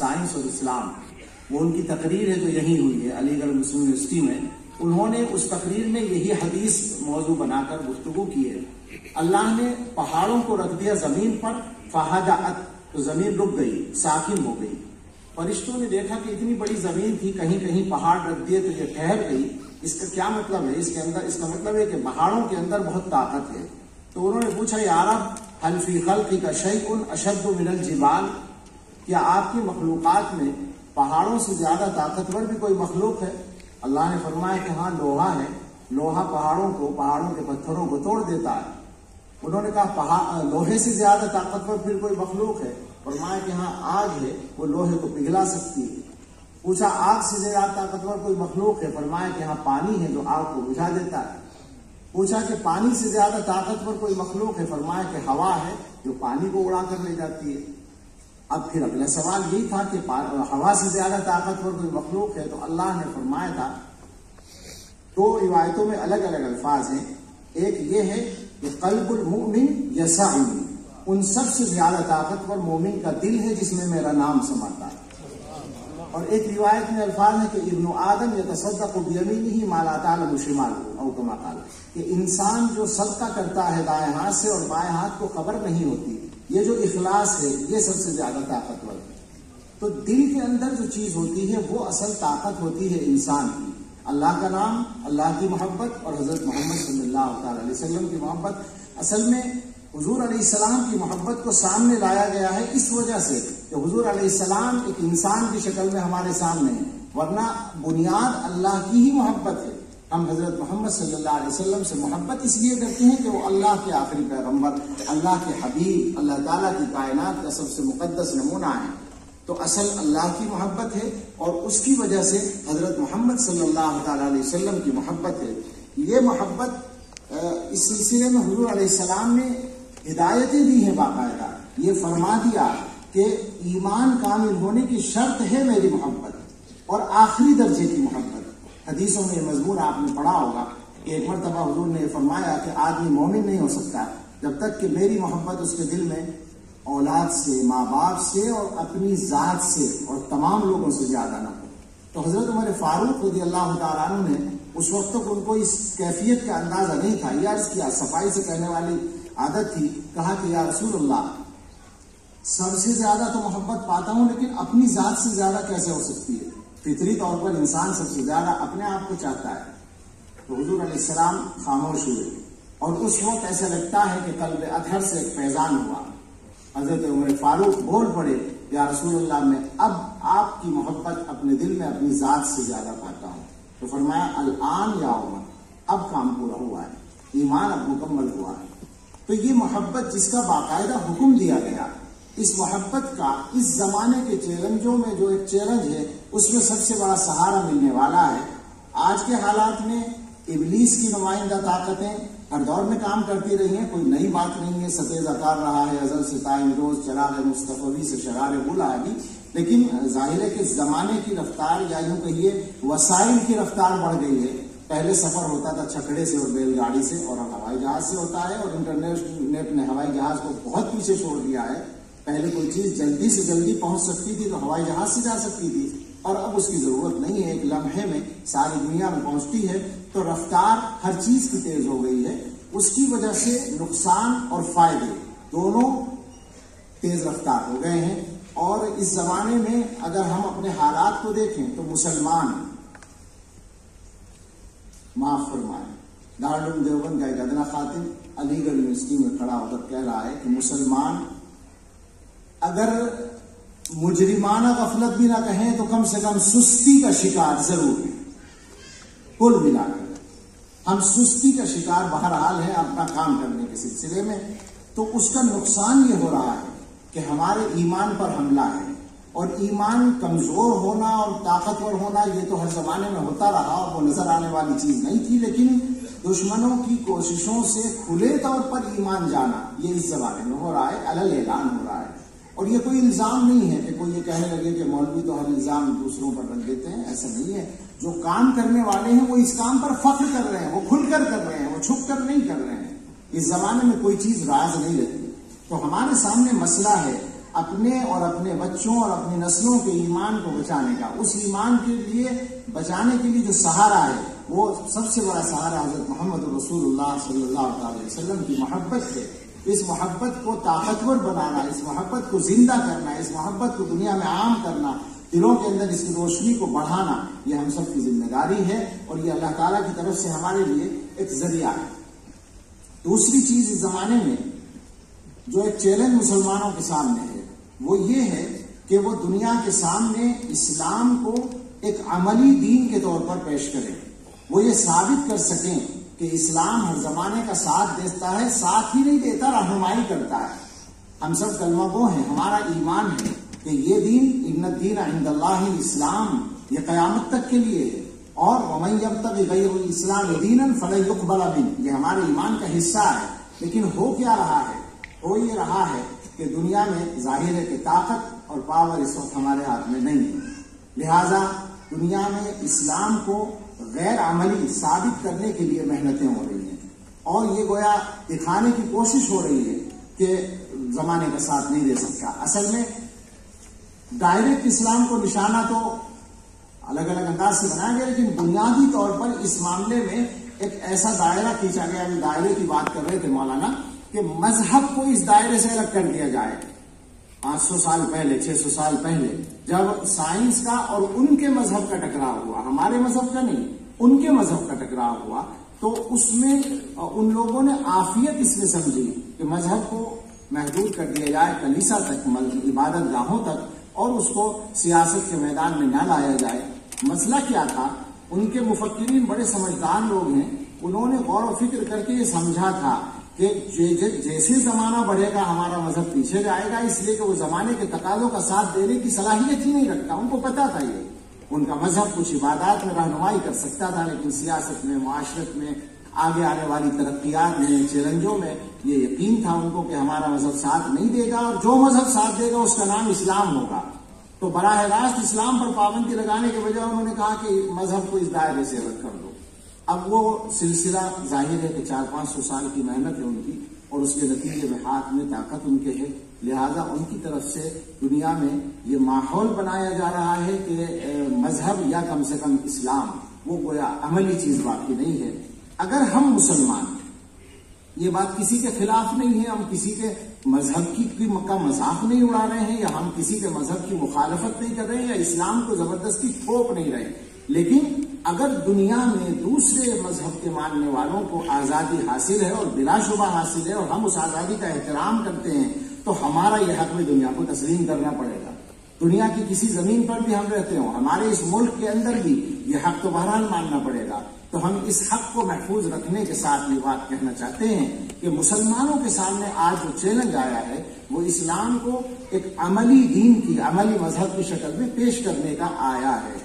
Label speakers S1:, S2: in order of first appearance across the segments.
S1: Science اور اسلام، وہ ان کی تقریر ہے جو یہی ہوئی ہے علی گڑھ مسلم یونیورسٹی میں. انہوں نے اس تقریر میں یہی حدیث موضوع بنا کر گفتگو کی ہے. اللہ نے پہاڑوں کو رکھ دیا زمین پر، فہدأت، تو زمین رک گئی، ساکن ہو گئی. فرشتوں نے دیکھا کہ اتنی بڑی زمین تھی، کہیں کہیں پہاڑ رکھ دیے تو یہ ٹھہر گئی. اس کا کیا مطلب ہے؟ اس کا مطلب ہے کہ پہاڑوں کے اندر بہت طاقت ہے. تو انہوں نے پوچھا یا رب هل فی خلقک شیء اشد من الجبال، کیا آپ کی مخلوقات میں پہاڑوں سے زیادہ طاقتور بھی کوئی مخلوق ہے؟ اللہ نے فرمایا کہ ہاں لوہا ہے، لوہا پہاڑوں کے پتھروں کو توڑ دیتا ہے. انہوں نے کہا لوہے سے زیادہ طاقتور پھر کوئی مخلوق ہے؟ فرمایا کہ ہاں آگ ہے، وہ لوہے کو پگھلا سکتی ہے. پوچھا آگ سے زیادہ طاقتور کوئی مخلوق ہے؟ فرمایا کہ ہاں پانی ہے جو آگ کو بجھا دیتا ہے. پوچھا کہ پانی سے زیادہ طاقتور کوئی مخلوق ہے؟ فرمایا کہ ہوا ہے جو پانی کو اڑا کر لے جاتی ہے. اب پھر اگلا سوال یہی تھا کہ ہوا سے زیادہ طاقتور کوئی مخلوق ہے؟ تو اللہ نے فرمایا تھا، دو روایتوں میں الگ الگ الفاظ ہیں. ایک یہ ہے کہ قلب المؤمن یسعنی، ان سب سے زیادہ طاقتور مومن کا دل ہے جس میں میرا نام سماتا ہے. اور ایک روایت میں الفاظ ہے کہ ابن آدم یتصدق بیمینہ ما لا تعلم شمالہ، او کما قال، کہ انسان جو صدقہ کرتا ہے دائیں ہاتھ سے اور بائیں ہاتھ کو خبر نہیں ہوتی، یہ جو اخلاص ہے یہ سب سے زیادہ طاقتور ہے. تو دل کے اندر جو چیز ہوتی ہے وہ اصل طاقت ہوتی ہے انسان کی. اللہ کا نام، اللہ کی محبت اور حضرت محمد صلی اللہ تعالی علیہ وسلم کی محبت. اصل میں حضور علیہ السلام کی محبت کو سامنے لایا گیا ہے اس وجہ سے کہ حضور علیہ السلام ایک انسان کی شکل میں ہمارے سامنے ہے، ورنہ بنیاد اللہ کی ہی محبت ہے. ہم حضرت محمد صلی اللہ علیہ وسلم سے محبت اس لیے کرتے ہیں کہ وہ اللہ کے آخری پیغمبر، اللہ کے حبیب، اللہ تعالیٰ کی کائنات کا سب سے مقدس نمونہ ہے. تو اصل اللہ کی محبت ہے اور اس کی وجہ سے حضرت محمد صلی اللہ تعالیٰ علیہ وسلم کی محبت ہے. یہ محبت اس سلسلے میں حضور علیہ السلام نے ہدایتیں دی ہیں باقاعدہ. یہ فرما دیا کہ ایمان کامل ہونے کی شرط ہے میری محبت اور آخری درجے کی محبت. حدیثوں میں یہ مضمون آپ نے پڑھا ہوگا کہ ایک مرتبہ حضور نے فرمایا کہ آدمی مومن نہیں ہو سکتا جب تک کہ میری محبت اس کے دل میں اولاد سے، ماں باپ سے اور اپنی ذات سے اور تمام لوگوں سے زیادہ نہ ہو. تو حضرت عمر فاروق رضی اللہ تعالیٰ عنہ نے اس وقت تک ان کو اس کیفیت کا اندازہ نہیں تھا. یہ عرض کیا، صفائی سے کہنے والی عادت تھی، کہا کہ یا رسول اللہ سب سے زیادہ تو محبت پاتا ہوں لیکن اپنی ذات سے زیادہ کیسے ہو سکتی ہے؟ فطری طور پر انسان سب سے زیادہ اپنے آپ کو چاہتا ہے. تو حضور علیہ السلام خاموش ہوئے اور اس وقت ایسا لگتا ہے کہ قلب اطہر سے ایک فیضان ہوا. حضرت عمر فاروق بول پڑے، یا رسول اللہ میں اب آپ کی محبت اپنے دل میں اپنی ذات سے زیادہ پاتا ہوں. تو فرمایا الآن یا عمر، اب کام پورا ہوا ہے، ایمان اب مکمل ہوا ہے. تو یہ محبت جس کا باقاعدہ حکم دیا گیا، اس محبت کا اس زمانے کے چیلنجوں میں جو ایک چیلنج ہے اس میں سب سے بڑا سہارا ملنے والا ہے. آج کے حالات میں ابلیس کی نمائندہ طاقتیں ہر دور میں کام کرتی رہی ہیں، کوئی نئی بات نہیں ہے. ستیز اکار رہا ہے ازل سے تائیں روز، چراغ مصطفی سے شرار گل آیا بھی. لیکن ظاہر ہے کہ زمانے کی رفتار یا یوں کہیے وسائل کی رفتار بڑھ گئی ہے. پہلے سفر ہوتا تھا چھکڑے سے اور بیل گاڑی سے، اور اب ہوائی جہاز سے ہوتا ہے، اور انٹرنیٹ نے ہوائی جہاز کو بہت پیچھے چھوڑ دیا ہے. پہلے کوئی چیز جلدی سے جلدی پہنچ سکتی تھی تو ہوائی جہاز سے جا سکتی تھی، اور اب اس کی ضرورت نہیں ہے، ایک لمحے میں ساری دنیا میں پہنچتی ہے. تو رفتار ہر چیز کی تیز ہو گئی ہے. اس کی وجہ سے نقصان اور فائدے دونوں تیز رفتار ہو گئے ہیں. اور اس زمانے میں اگر ہم اپنے حالات کو دیکھیں تو مسلمان، معاف فرمائیں، دارالعلوم دیوبند کا ایک ادنا خاتم علی گڑھ یونیورسٹی میں کھڑا ہو کر کہہ رہا ہے کہ مسلمان اگر مجرمانہ غفلت بھی نہ کہیں تو کم سے کم سستی کا شکار ضرور ہے. کل ملا کر ہم سستی کا شکار بہرحال ہے اپنا کام کرنے کے سلسلے میں. تو اس کا نقصان یہ ہو رہا ہے کہ ہمارے ایمان پر حملہ ہے. اور ایمان کمزور ہونا اور طاقتور ہونا یہ تو ہر زمانے میں ہوتا رہا اور وہ نظر آنے والی چیز نہیں تھی، لیکن دشمنوں کی کوششوں سے کھلے طور پر ایمان جانا یہ اس زمانے میں ہو رہا ہے، علل اعلان ہو رہا ہے. اور یہ کوئی الزام نہیں ہے کہ کوئی یہ کہنے لگے کہ مولوی تو ہر الزام دوسروں پر رکھ دیتے ہیں. ایسا نہیں ہے. جو کام کرنے والے ہیں وہ اس کام پر فخر کر رہے ہیں، وہ کھل کر رہے ہیں، وہ چھپ کر نہیں کر رہے ہیں. اس زمانے میں کوئی چیز راز نہیں رہتی. تو ہمارے سامنے مسئلہ ہے اپنے اور اپنے بچوں اور اپنی نسلوں کے ایمان کو بچانے کا. اس ایمان کے لیے بچانے کے لیے جو سہارا ہے وہ سب سے بڑا سہارا حضرت محمد رسول اللہ صلی اللہ علیہ وسلم کی محبت ہے. اس محبت کو طاقتور بنانا، اس محبت کو زندہ کرنا، اس محبت کو دنیا میں عام کرنا، دلوں کے اندر اس کی روشنی کو بڑھانا، یہ ہم سب کی ذمہ داری ہے اور یہ اللہ تعالیٰ کی طرف سے ہمارے لیے ایک ذریعہ ہے. دوسری چیز اس زمانے میں جو ایک چیلنج مسلمانوں کے سامنے ہے وہ یہ ہے کہ وہ دنیا کے سامنے اسلام کو ایک عملی دین کے طور پر پیش کریں. وہ یہ ثابت کر سکیں کہ اسلام ہر زمانے کا ساتھ دیتا ہے، ساتھ ہی نہیں دیتا، رہنمائی کرتا ہے. ہم سب کلمہ گو ہیں، ہمارا ایمان ہے کہ یہ دین ان الدین عند اللہ الاسلام، یہ قیامت تک کے لیے ہے. اور ومن یبتغی غیر الاسلام دینا فلن یقبل منہ، یہ ہمارے ایمان کا حصہ ہے. لیکن ہو کیا رہا ہے؟ ہو یہ رہا ہے کہ دنیا میں ظاہر ہے کہ طاقت اور پاور اس وقت ہمارے ہاتھ میں نہیں ہے. لہذا دنیا میں اسلام کو غیر عملی ثابت کرنے کے لیے محنتیں ہو رہی ہیں اور یہ گویا دکھانے کی کوشش ہو رہی ہے کہ زمانے کا ساتھ نہیں دے سکتا. اصل میں ڈائریکٹ اسلام کو نشانہ تو الگ الگ انداز سے بنایا گیا، لیکن بنیادی طور پر اس معاملے میں ایک ایسا دائرہ کھینچا گیا. ابھی دائرے کی بات کر رہے تھے مولانا کہ مذہب کو اس دائرے سے الگ کر دیا جائے. 500 سال پہلے، 600 سال پہلے جب سائنس کا اور ان کے مذہب کا ٹکراؤ ہوا، ہمارے مذہب کا نہیں، ان کے مذہب کا ٹکراؤ ہوا، تو اس میں ان لوگوں نے عافیت اس میں سمجھی کہ مذہب کو محدود کر دیا جائے کلیسا تک، عبادت گاہوں تک، اور اس کو سیاست کے میدان میں نہ لایا جائے. مسئلہ کیا تھا؟ ان کے مفکرین بڑے سمجھدار لوگ ہیں، انہوں نے غور و فکر کر کے یہ سمجھا تھا کہ جیسے زمانہ بڑھے گا ہمارا مذہب پیچھے جائے گا، اس لیے کہ وہ زمانے کے تقاضوں کا ساتھ دینے کی صلاحیت ہی نہیں رکھتا. ان کو پتا تھا یہ ان کا مذہب کچھ عبادات میں رہنمائی کر سکتا تھا، لیکن سیاست میں، معاشرت میں، آگے آنے والی ترقیات میں، چیلنجوں میں یہ یقین تھا ان کو کہ ہمارا مذہب ساتھ نہیں دے گا، اور جو مذہب ساتھ دے گا اس کا نام اسلام ہوگا. تو براہ راست اسلام پر پابندی لگانے کے بجائے انہوں نے کہا کہ مذہب کو اس دائرے سے الگ کر دو. اب وہ سلسلہ ظاہر ہے کہ 400-500 سال کی محنت ہے ان کی، اور اس کے نتیجے میں ہاتھ میں طاقت ان کے ہے. لہذا ان کی طرف سے دنیا میں یہ ماحول بنایا جا رہا ہے کہ مذہب یا کم سے کم اسلام وہ گویا عملی چیز باقی نہیں ہے. اگر ہم مسلمان، یہ بات کسی کے خلاف نہیں ہے، ہم کسی کے مذہب کی مذاق نہیں اڑا رہے ہیں، یا ہم کسی کے مذہب کی مخالفت نہیں کر رہے ہیں، یا اسلام کو زبردستی تھوپ نہیں رہے، لیکن اگر دنیا میں دوسرے مذہب کے ماننے والوں کو آزادی حاصل ہے اور بلا شبہ حاصل ہے، اور ہم اس آزادی کا احترام کرتے ہیں، تو ہمارا یہ حق میں دنیا کو تسلیم کرنا پڑے گا. دنیا کی کسی زمین پر بھی ہم رہتے ہوں، ہمارے اس ملک کے اندر بھی یہ حق تو بہرحال ماننا پڑے گا. تو ہم اس حق کو محفوظ رکھنے کے ساتھ یہ بات کہنا چاہتے ہیں کہ مسلمانوں کے سامنے آج جو چیلنج آیا ہے وہ اسلام کو ایک عملی دین کی، عملی مذہب کی شکل میں پیش کرنے کا آیا ہے.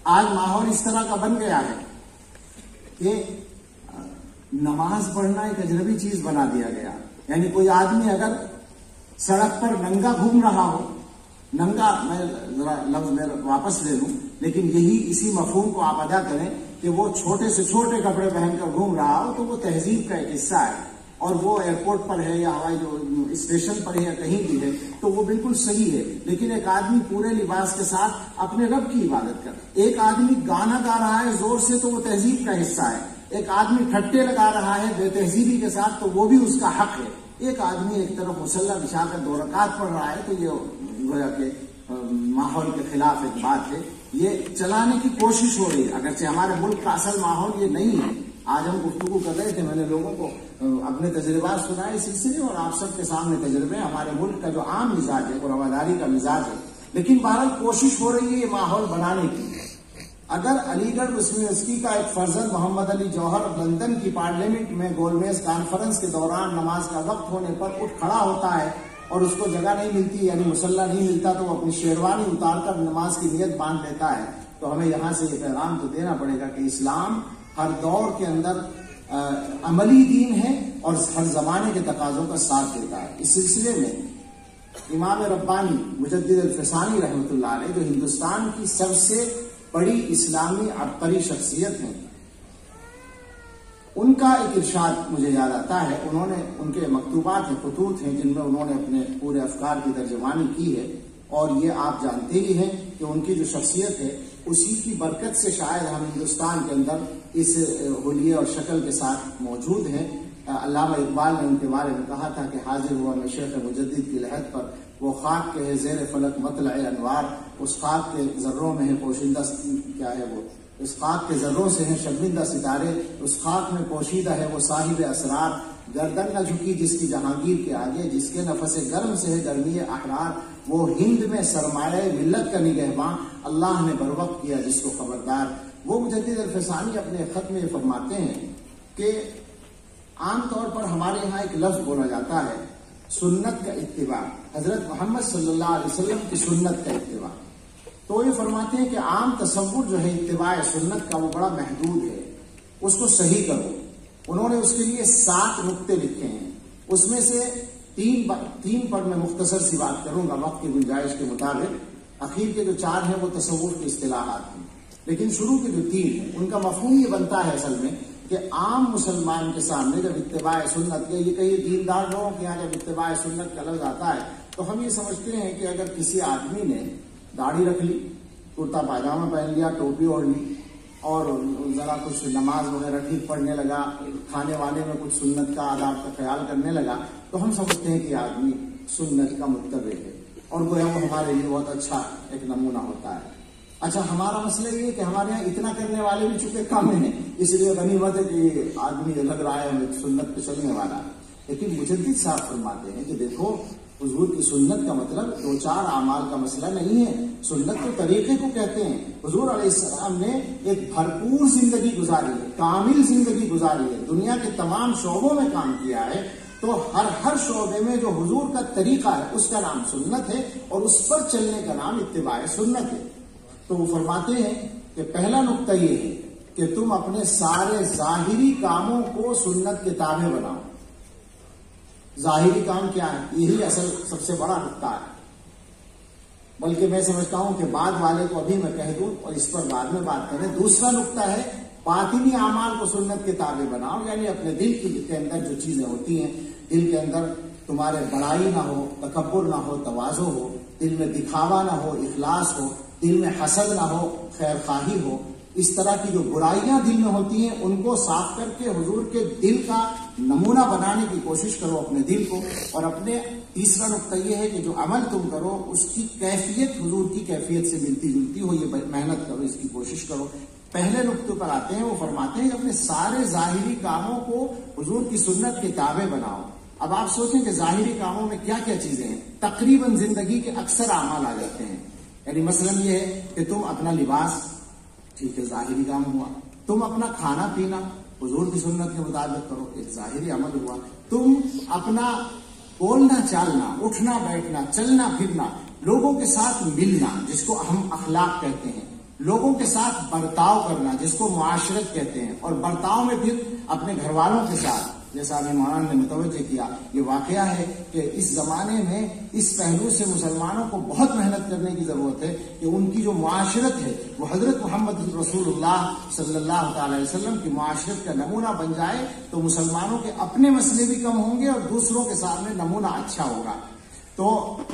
S1: آج ماحول اس طرح کا بن گیا ہے کہ نماز پڑھنا ایک اجنبی چیز بنا دیا گیا. یعنی کوئی آدمی اگر سڑک پر ننگا گھوم رہا ہو، ننگا میں ذرا لفظ میں واپس لے لوں، لیکن اسی مفہوم کو آپ ادا کریں کہ وہ چھوٹے سے چھوٹے کپڑے پہن کر گھوم رہا ہو تو وہ تہذیب کا ایک حصہ ہے، اور وہ ایئرپورٹ پر ہے یا ہوائی اسٹیشن پر ہے یا کہیں بھی ہے تو وہ بالکل صحیح ہے. لیکن ایک آدمی پورے لباس کے ساتھ اپنے رب کی عبادت کر، ایک آدمی گانا گا رہا ہے زور سے تو وہ تہذیب کا حصہ ہے، ایک آدمی ٹھٹے لگا رہا ہے بے تہذیبی کے ساتھ تو وہ بھی اس کا حق ہے. ایک آدمی ایک طرف مصلی بچھا کر 2 رکعت پڑھ رہا ہے تو یہ گویا کہ ماحول کے خلاف ایک بات ہے. یہ چلانے کی کوشش ہو رہی ہے، اگرچہ ہمارے ملک کا اصل ماحول یہ نہیں ہے. آج ہم گفتگو کر رہے تھے، میں نے لوگوں کو اپنے تجربات سنائے اس سلسلے، اور آپ سب کے سامنے تجربے ہمارے ملک کا جو عام مزاج ہے وہ رواداری کا مزاج ہے. لیکن بہرحال کوشش ہو رہی ہے یہ ماحول بنانے کی. اگر علی گڑھ مسلم یونیورسٹی کا ایک فرزند محمد علی جوہر لندن کی پارلیمنٹ میں گول میز کانفرنس کے دوران نماز کا وقت ہونے پر اٹھ کھڑا ہوتا ہے اور اس کو جگہ نہیں ملتی، یعنی مصلی نہیں ملتا، تو وہ اپنی شیروانی اتار کر نماز کی نیت باندھ لیتا ہے، تو ہمیں یہاں سے یہ پیغام تو دینا پڑے گا کہ اسلام ہر دور کے اندر عملی دین ہے اور ہر زمانے کے تقاضوں کا ساتھ دیتا ہے. اس سلسلے میں امام ربانی مجدد الفسانی رحمۃ اللہ علیہ، جو ہندوستان کی سب سے بڑی اسلامی عبقری شخصیت ہیں، ان کا ایک ارشاد مجھے یاد آتا ہے. انہوں نے ان کے مکتوبات ہیں، خطوط ہیں، جن میں انہوں نے اپنے پورے افکار کی ترجمانی کی ہے. اور یہ آپ جانتے ہی ہیں کہ ان کی جو شخصیت ہے اسی کی برکت سے شاید ہم ہندوستان کے اندر اس حلیے اور شکل کے ساتھ موجود ہیں. علامہ اقبال نے ان کے بارے میں کہا تھا کہ حاضر ہوا میں شیخ مجدد کی لحد پر، وہ خاک کے ہے زیر فلک مطلع انوار، اس خاک کے ذروں میں ہے پوشیدہ، کیا ہے وہ، اس خاک کے ذروں سے ہیں شرمندہ ستارے، اس خاک میں پوشیدہ ہے وہ صاحب اسرار، گردن نہ جھکی جس کی جہانگیر کے آگے، جس کے نفس گرم سے ہے گرمی احرار، وہ ہند میں سرمایہ ملت کا نگہباں، اللہ نے بروقت کیا جس کو خبردار. وہ مجدد الفسانی اپنے خط میں فرماتے ہیں کہ عام طور پر ہمارے یہاں ایک لفظ بولا جاتا ہے سنت کا اتباع، حضرت محمد صلی اللہ علیہ وسلم کی سنت کا اتباع. تو یہ فرماتے ہیں کہ عام تصور جو ہے اتباع سنت کا وہ بڑا محدود ہے، اس کو صحیح کرو. انہوں نے اس کے لیے 7 نقطے لکھے ہیں، اس میں سے تین پر میں مختصر سی بات کروں گا وقت کی گنجائش کے مطابق. اخیر کے جو 4 ہیں وہ تصور کی اصطلاحات ہیں، لیکن شروع کے جو 3 ہیں ان کا مفہوم یہ بنتا ہے اصل میں کہ عام مسلمان کے سامنے جب اتباع سنت کے، یہ کہیے دیندار لوگوں کے یہاں جب اتباع سنت کا لفظ آتا ہے تو ہم یہ سمجھتے ہیں کہ اگر کسی آدمی نے داڑھی رکھ لی، کرتا پاجامہ پہن لیا، ٹوپی اوڑھ لی اور ذرا کچھ نماز وغیرہ ٹھیک پڑھنے لگا، کھانے وانے میں کچھ سنت کا آداب کا خیال کرنے لگا، تو ہم سمجھتے ہیں کہ آدمی سنت کا متبع ہے اور گویا وہ ہمارے لیے بہت اچھا ایک نمونہ ہوتا ہے. اچھا، ہمارا مسئلہ یہ ہے کہ ہمارے یہاں اتنا کرنے والے بھی چونکہ کم ہیں، اس لیے غنیمت ہے کہ آدمی لگ رہا ہے ہمیں سنت پہ چلنے والا. لیکن مجدد صاحب فرماتے ہیں کہ دیکھو حضور کی سنت کا مطلب 2-4 اعمال کا مسئلہ نہیں ہے، سنت تو طریقے کو کہتے ہیں. حضور علیہ السلام نے ایک بھرپور زندگی گزاری ہے، کامل زندگی گزاری ہے، دنیا کے تمام شعبوں میں کام کیا ہے، تو ہر شعبے میں جو حضور کا طریقہ ہے اس کا نام سنت ہے اور اس پر چلنے کا نام اتباع سنت ہے. تو وہ فرماتے ہیں کہ پہلا نقطہ یہ ہے کہ تم اپنے سارے ظاہری کاموں کو سنت کے تابع بناؤ. ظاہری کام کیا ہے؟ یہی اصل سب سے بڑا نقطہ ہے، بلکہ میں سمجھتا ہوں کہ بعد والے کو ابھی میں کہہ دوں اور اس پر بعد میں بات کریں. دوسرا نقطہ ہے باطنی اعمال کو سنت کے تابع بناؤ، یعنی اپنے دل کے اندر جو چیزیں ہوتی ہیں، دل کے اندر تمہارے بڑائی نہ ہو، تکبر نہ ہو، تواضع ہو، دل میں دکھاوا نہ ہو، اخلاص ہو، دل میں حسد نہ ہو، خیر خواہی ہو. اس طرح کی جو برائیاں دل میں ہوتی ہیں ان کو صاف کر کے حضور کے دل کا نمونہ بنانے کی کوشش کرو اپنے دل کو. اور اپنے تیسرا نقطہ یہ ہے کہ جو عمل تم کرو اس کی کیفیت حضور کی کیفیت سے ملتی جلتی ہو، یہ محنت کرو، اس کی کوشش کرو. پہلے نقطے پر آتے ہیں، وہ فرماتے ہیں کہ اپنے سارے ظاہری کاموں کو حضور کی سنت کے تابع بناؤ. اب آپ سوچیں کہ ظاہری کاموں میں کیا کیا چیزیں ہیں؟ تقریباً زندگی کے اکثر اعمال آ جاتے ہیں. یعنی مثلا یہ ہے کہ تم اپنا لباس، ٹھیک ہے، ظاہری کام ہوا. تم اپنا کھانا پینا حضور کی سنت کے مطابق کرو، ایک ظاہری عمل ہوا. تم اپنا بولنا چالنا، اٹھنا بیٹھنا، چلنا پھرنا، لوگوں کے ساتھ ملنا جس کو ہم اخلاق کہتے ہیں، لوگوں کے ساتھ برتاؤ کرنا جس کو معاشرت کہتے ہیں، اور برتاؤ میں پھر اپنے گھر والوں کے ساتھ، جیسا ابھی مولانا نے متوجہ کیا. یہ واقعہ ہے کہ اس زمانے میں اس پہلو سے مسلمانوں کو بہت محنت کرنے کی ضرورت ہے کہ ان کی جو معاشرت ہے وہ حضرت محمد رسول اللہ صلی اللہ تعالی علیہ وسلم کی معاشرت کا نمونہ بن جائے، تو مسلمانوں کے اپنے مسئلے بھی کم ہوں گے اور دوسروں کے سامنے نمونہ اچھا ہوگا. تو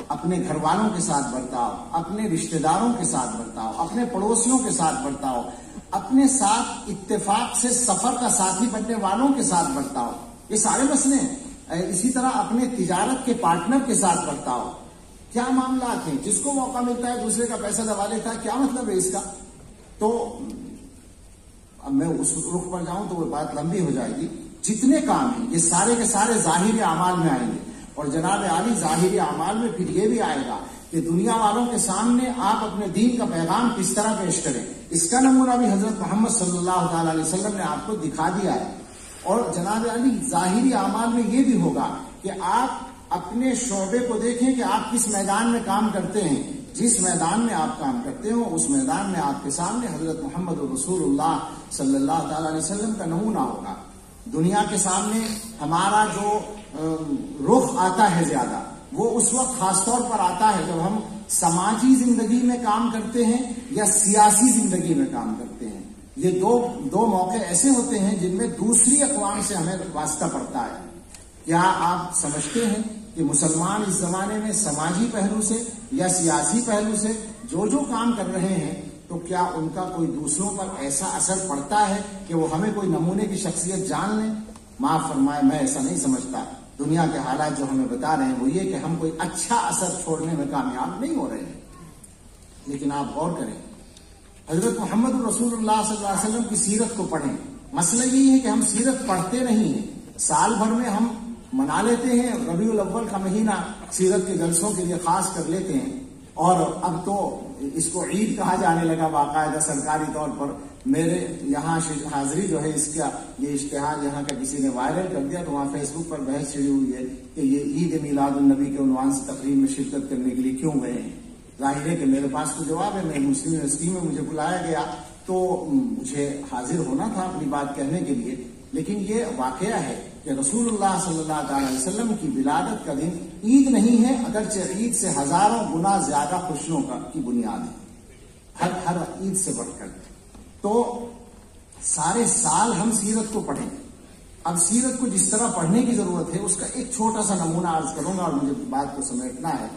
S1: اپنے گھر والوں کے ساتھ برتاؤ، اپنے رشتہ داروں کے ساتھ برتاؤ، اپنے پڑوسیوں کے ساتھ برتاؤ، اپنے ساتھ اتفاق سے سفر کا ساتھی بننے والوں کے ساتھ برتاؤ. یہ سارے مسئلے ہیں. اسی طرح اپنے تجارت کے پارٹنر کے ساتھ برتاؤ. کیا معاملات ہیں؟ جس کو موقع ملتا ہے دوسرے کا پیسہ دبا لیتا ہے، کیا مطلب ہے اس کا؟ تو اب میں اس رخ پر جاؤں تو وہ بات لمبی ہو جائے گی. جتنے کام ہیں یہ سارے کے سارے ظاہری اعمال میں آئیں گے، اور جناب عالی ظاہری اعمال میں پھر یہ بھی آئے گا کہ دنیا والوں کے سامنے آپ اپنے دین کا پیغام کس طرح پیش کریں. اس کا نمونہ بھی حضرت محمد صلی اللہ تعالی علیہ وسلم نے آپ کو دکھا دیا ہے. اور جناب علی ظاہری اعمال میں یہ بھی ہوگا کہ آپ اپنے شعبے کو دیکھیں کہ آپ کس میدان میں کام کرتے ہیں. جس میدان میں آپ کام کرتے ہو اس میدان میں آپ کے سامنے حضرت محمد رسول اللہ صلی اللہ تعالی علیہ وسلم کا نمونہ ہوگا. دنیا کے سامنے ہمارا جو رخ آتا ہے زیادہ، وہ اس وقت خاص طور پر آتا ہے جب ہم سماجی زندگی میں کام کرتے ہیں یا سیاسی زندگی میں کام کرتے ہیں. یہ دو موقع ایسے ہوتے ہیں جن میں دوسری اقوام سے ہمیں واسطہ پڑتا ہے۔ کیا آپ سمجھتے ہیں کہ مسلمان اس زمانے میں سماجی پہلو سے یا سیاسی پہلو سے جو کام کر رہے ہیں تو کیا ان کا کوئی دوسروں پر ایسا اثر پڑتا ہے کہ وہ ہمیں کوئی نمونے کی شخصیت جان لیں؟ معاف فرمائے، میں ایسا نہیں سمجھتا۔ دنیا کے حالات جو ہمیں بتا رہے ہیں وہ یہ کہ ہم کوئی اچھا اثر چھوڑنے میں کامیاب نہیں ہو رہے ہیں۔ لیکن آپ غور کریں، حضرت محمد رسول اللہ صلی اللہ علیہ وسلم کی سیرت کو پڑھیں۔ مسئلہ یہی ہے کہ ہم سیرت پڑھتے نہیں ہیں۔ سال بھر میں ہم منا لیتے ہیں، ربیع الاول کا مہینہ سیرت کے جلسوں کے لیے خاص کر لیتے ہیں، اور اب تو اس کو عید کہا جانے لگا باقاعدہ سرکاری طور پر۔ میرے یہاں حاضری جو ہے اس کا یہ اشتہار یہاں کا کسی نے وائرل کر دیا، تو وہاں فیس بک پر بحث چھڑی ہوئی ہے کہ یہ عید میلاد النبی کے عنوان سے تقریب میں شرکت کرنے کے لیے کیوں گئے ہیں۔ ظاہر ہے کہ میرے پاس تو جواب ہے، میں مسلم یونیورسٹی میں مجھے بلایا گیا تو مجھے حاضر ہونا تھا اپنی بات کہنے کے لیے، لیکن یہ واقعہ ہے کہ رسول اللہ صلی اللہ تعالی علیہ وسلم کی ولادت کا دن عید نہیں ہے، اگرچہ عید سے ہزاروں گنا زیادہ خوشیوں کی بنیاد ہے، ہر عید سے بڑھ کر۔ تو سارے سال ہم سیرت کو پڑھیں۔ اب سیرت کو جس طرح پڑھنے کی ضرورت ہے اس کا ایک چھوٹا سا نمونہ عرض کروں گا اور مجھے بات کو سمیٹنا ہے۔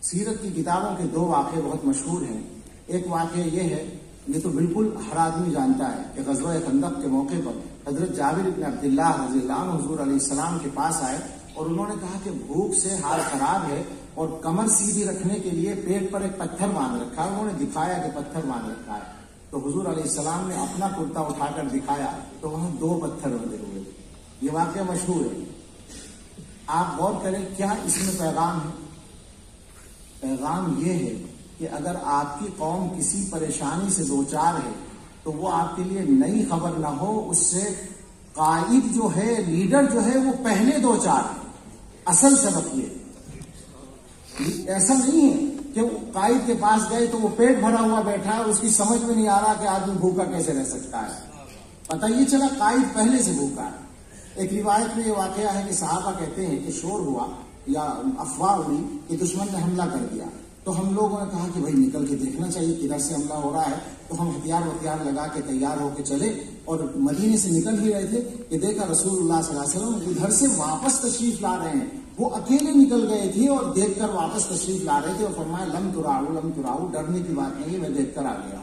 S1: سیرت کی کتابوں کے 2 واقعے بہت مشہور ہیں۔ ایک واقعہ یہ ہے، یہ تو بالکل ہر آدمی جانتا ہے کہ غزوہ خندق کے موقع پر حضرت جابر بن عبداللہ رضی اللہ عنہ حضور علیہ السلام کے پاس آئے اور انہوں نے کہا کہ بھوک سے حال خراب ہے اور کمر سیدھی رکھنے کے لیے پیٹ پر ایک پتھر باندھ رکھا ہے۔ انہوں نے دکھایا کہ پتھر باندھ رکھا ہے، تو حضور علیہ السلام نے اپنا کرتا اٹھا کر دکھایا تو وہاں 2 پتھر بندے ہوئے۔ یہ واقعہ مشہور ہے۔ آپ غور کریں کیا اس میں پیغام ہے؟ پیغام یہ ہے کہ اگر آپ کی قوم کسی پریشانی سے دوچار ہے تو وہ آپ کے لیے نئی خبر نہ ہو، اس سے قائد جو ہے، لیڈر جو ہے، وہ پہلے دوچار ہے۔ اصل سبق یہ ایسا نہیں ہے کہ وہ قائد کے پاس گئے تو وہ پیٹ بھرا ہوا بیٹھا ہے، اس کی سمجھ میں نہیں آ رہا کہ آدمی بھوکا کیسے رہ سکتا ہے۔ پتہ یہ چلا قائد پہلے سے بھوکا ہے۔ ایک روایت میں یہ واقعہ ہے کہ صحابہ کہتے ہیں کہ شور ہوا یا افواہ ہوئی کہ دشمن نے حملہ کر دیا، تو ہم لوگوں نے کہا کہ بھائی نکل کے دیکھنا چاہیے کدھر سے حملہ ہو رہا ہے، تو ہم ہتھیار لگا کے تیار ہو کے چلے اور مدینے سے نکل ہی رہے تھے کہ دیکھا رسول اللہ صلی اللہ علیہ وسلم ادھر سے واپس تشریف لا رہے ہیں۔ وہ اکیلے نکل گئے تھے اور دیکھ کر واپس تشریف لا رہے تھے اور فرمایا لم تراؤ، ڈرنے کی بات نہیں ہے، میں دیکھ کر آ گیا۔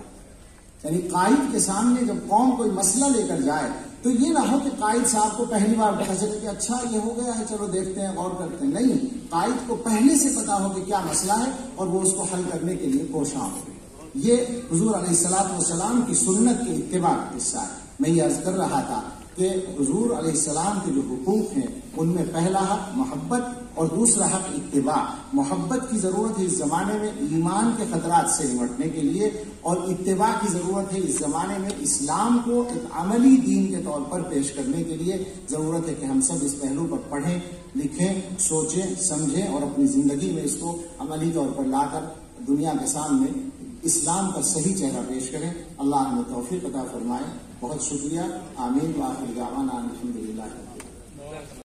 S1: یعنی قائد کے سامنے جب قوم کوئی مسئلہ لے کر جائے تو یہ نہ ہو کہ قائد صاحب کو پہلی بار پتا چلے کہ اچھا یہ ہو گیا ہے، چلو دیکھتے ہیں، غور کرتے ہیں۔ نہیں، قائد کو پہلے سے پتا ہو کہ کیا مسئلہ ہے اور وہ اس کو حل کرنے کے لیے کوشاں ہو۔ یہ حضور علیہ الصلوۃ والسلام کی سنت کے اتباع کا حصہ ہے۔ میں یہ عرض کر رہا تھا کہ حضور علیہ السلام کے جو حقوق ہیں ان میں پہلا حق محبت اور دوسرا حق اتباع۔ محبت کی ضرورت ہے اس زمانے میں ایمان کے خطرات سے نمٹنے کے لیے، اور اتباع کی ضرورت ہے اس زمانے میں اسلام کو ایک عملی دین کے طور پر پیش کرنے کے لیے۔ ضرورت ہے کہ ہم سب اس پہلو پر پڑھیں، لکھیں، سوچیں، سمجھیں اور اپنی زندگی میں اس کو عملی طور پر لا کر دنیا کے سامنے اسلام کا صحیح چہرہ پیش کریں۔ اللہ ہمیں توفیق عطا فرمائے۔ بہت شکریہ۔ آمین۔ وآخر دعوانا الحمدللہ۔